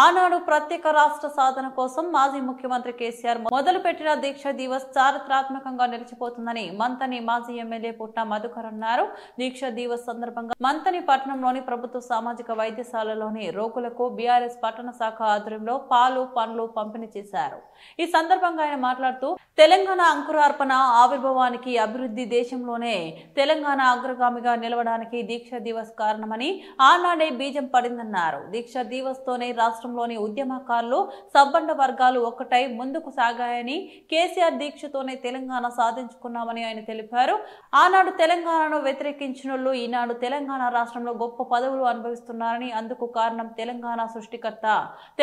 ఆనాడు ప్రత్యేక రాష్ట్ర సాధన కోసం మాజీ ముఖ్యమంత్రి కేసీఆర్ మొదలుపెట్టిన దీక్ష దివస్ చారిత్రాత్మకంగా నిలిచిపోతుందని మంతని మాజీ ఎమ్మెల్యే పుట్ట మధుకర్ అన్నారు. దీక్ష దివస్ సందర్భంగా మంతని పట్టణంలోని ప్రభుత్వ సామాజిక వైద్యశాలలోని రోగులకు బీఆర్ఎస్ పట్టణ శాఖ ఆధ్వర్యంలో పాలు పండ్లు పంపిణీ చేశారు. ఈ సందర్భంగా ఆయన మాట్లాడుతూ తెలంగాణ అంకురార్పణ ఆవిర్భావానికి అభివృద్ధి దేశంలోనే తెలంగాణ అగ్రగామిగా నిలవడానికి దీక్ష దివస్ కారణమని ఆనాడే బీజం పడిందన్నారు. దీక్ష దివస్ తోనే రాష్ట్రంలోని ఉద్యమకారులు సబ్బండ వర్గాలు ఒక్కటై ముందుకు సాగాయని, కేసీఆర్ దీక్షతోనే తెలంగాణ సాధించుకున్నామని ఆయన తెలిపారు. ఆనాడు తెలంగాణను వ్యతిరేకించినోళ్లు ఈనాడు తెలంగాణ రాష్ట్రంలో గొప్ప పదవులు అనుభవిస్తున్నారని, అందుకు కారణం తెలంగాణ సృష్టికర్త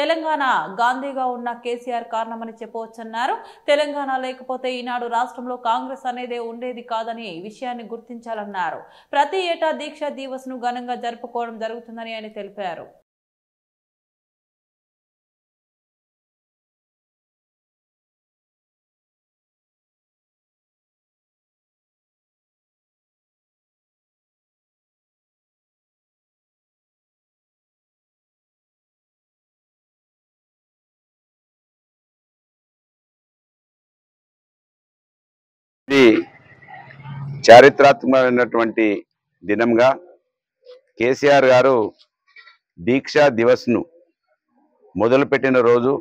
తెలంగాణ గాంధీగా ఉన్న కేసీఆర్ కారణమని చెప్పవచ్చన్నారు. తెలంగాణ లేకపోతే ఈనాడు రాష్ట్రంలో కాంగ్రెస్ అనేదే ఉండేది కాదని విషయాన్ని గుర్తించాలన్నారు. ప్రతి ఏటా దీక్ష దివస్ ను ఘనంగా జరుపుకోవడం జరుగుతుందని ఆయన తెలిపారు. ఇది చారిత్రాత్మకమైనటువంటి దినంగా కేసీఆర్ గారు దీక్షా దివస్ను మొదలుపెట్టిన రోజు.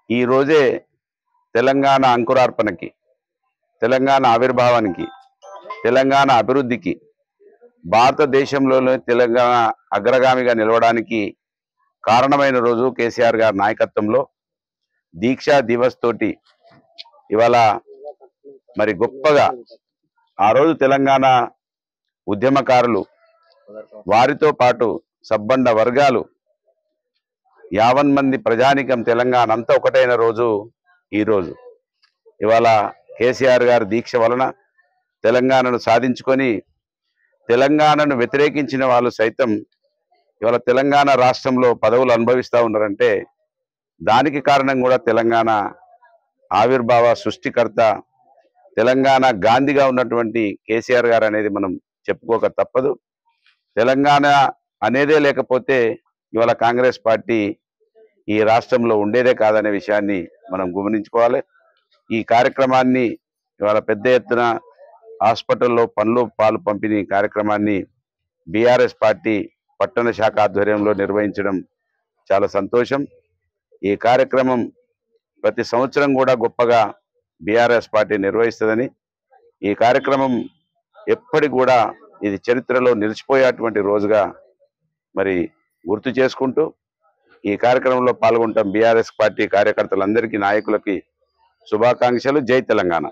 ఈ రోజే తెలంగాణ అంకురార్పణకి, తెలంగాణ ఆవిర్భావానికి, తెలంగాణ అభివృద్ధికి, భారతదేశంలోనే తెలంగాణ అగ్రగామిగా నిలవడానికి కారణమైన రోజు. కేసీఆర్ గారి నాయకత్వంలో దీక్షా దివస్ తోటి ఇవాళ మరి గొప్పగా ఆ రోజు తెలంగాణ ఉద్యమకారులు, వారితో పాటు సబ్బండ వర్గాలు, 50 మంది ప్రజానికం తెలంగాణ అంతా ఒకటైన రోజు ఈ రోజు. ఇవాళ కేసీఆర్ గారి దీక్ష వలన తెలంగాణను సాధించుకొని, తెలంగాణను వ్యతిరేకించిన వాళ్ళు సైతం ఇవాళ తెలంగాణ రాష్ట్రంలో పదవులు అనుభవిస్తూ ఉన్నారంటే దానికి కారణం కూడా తెలంగాణ ఆవిర్భావ సృష్టికర్త తెలంగాణ గాంధీగా ఉన్నటువంటి కేసీఆర్ గారు అనేది మనం చెప్పుకోక తప్పదు. తెలంగాణ అనేదే లేకపోతే ఇవాళ కాంగ్రెస్ పార్టీ ఈ రాష్ట్రంలో ఉండేదే కాదనే విషయాన్ని మనం గమనించుకోవాలి. ఈ కార్యక్రమాన్ని ఇవాళ పెద్ద ఎత్తున హాస్పిటల్లో పండ్లు పాలు పంపిణీ కార్యక్రమాన్ని బీఆర్ఎస్ పార్టీ పట్టణ శాఖ ఆధ్వర్యంలో నిర్వహించడం చాలా సంతోషం. ఈ కార్యక్రమం ప్రతి సంవత్సరం కూడా గొప్పగా బీఆర్ఎస్ పార్టీ నిర్వహిస్తుందని, ఈ కార్యక్రమం ఎప్పటికి కూడా ఇది చరిత్రలో నిలిచిపోయేటువంటి రోజుగా మరి గుర్తు చేసుకుంటూ ఈ కార్యక్రమంలో పాల్గొంటాం. బీఆర్ఎస్ పార్టీ కార్యకర్తలందరికీ, నాయకులకి శుభాకాంక్షలు. జై తెలంగాణ.